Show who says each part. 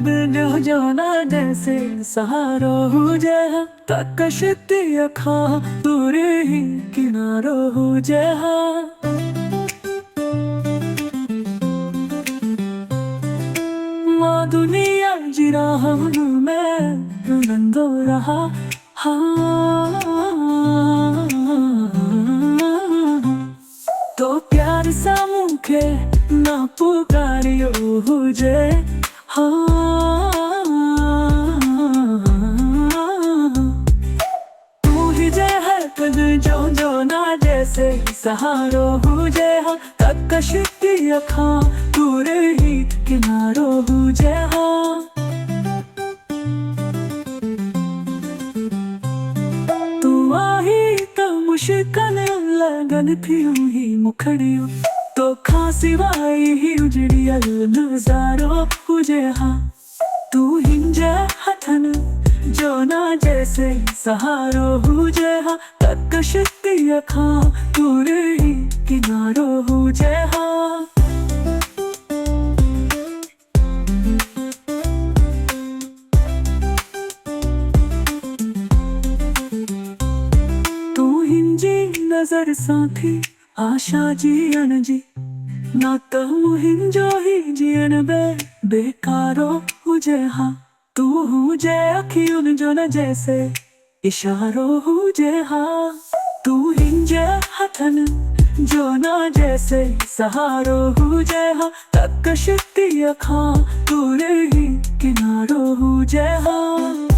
Speaker 1: जो जाना जैसे सहारो हो जाए तकशती अखा दूरे ही किनारो हो जाए माँ दुनिया जिरा हम में नंदो रहा हाँ तो प्यार सा मुखे ना पुकारियो हुजे हाँ तू ही जे है कद जो ना जैसे सहारो हुजे हाँ तकशती अखा दूरे ही किनारो हुजे हाँ तू आई तो मुश्किल लगन थी ही मुखड़ियो तो खांसी वाई ही उजड़िया नजारो हुजे हाँ तू हिंजे हथन जो ना जैसे सहारो हुजे हाँ तकशती अखा दूरे ही किनारो हुजे हाँ तू हिंजी नजर साथी आशा जियन जी ना तो मुहिंजो ही जियन बेकारो हुजे हाँ तू हुजे अखियुन जो न जैसे इशारो हुजे हाँ तू हिंजे हथन जो ना जैसे सहारो हुजे हाँ तकशती अखा दूरे ही किनारो हुजे हाँ।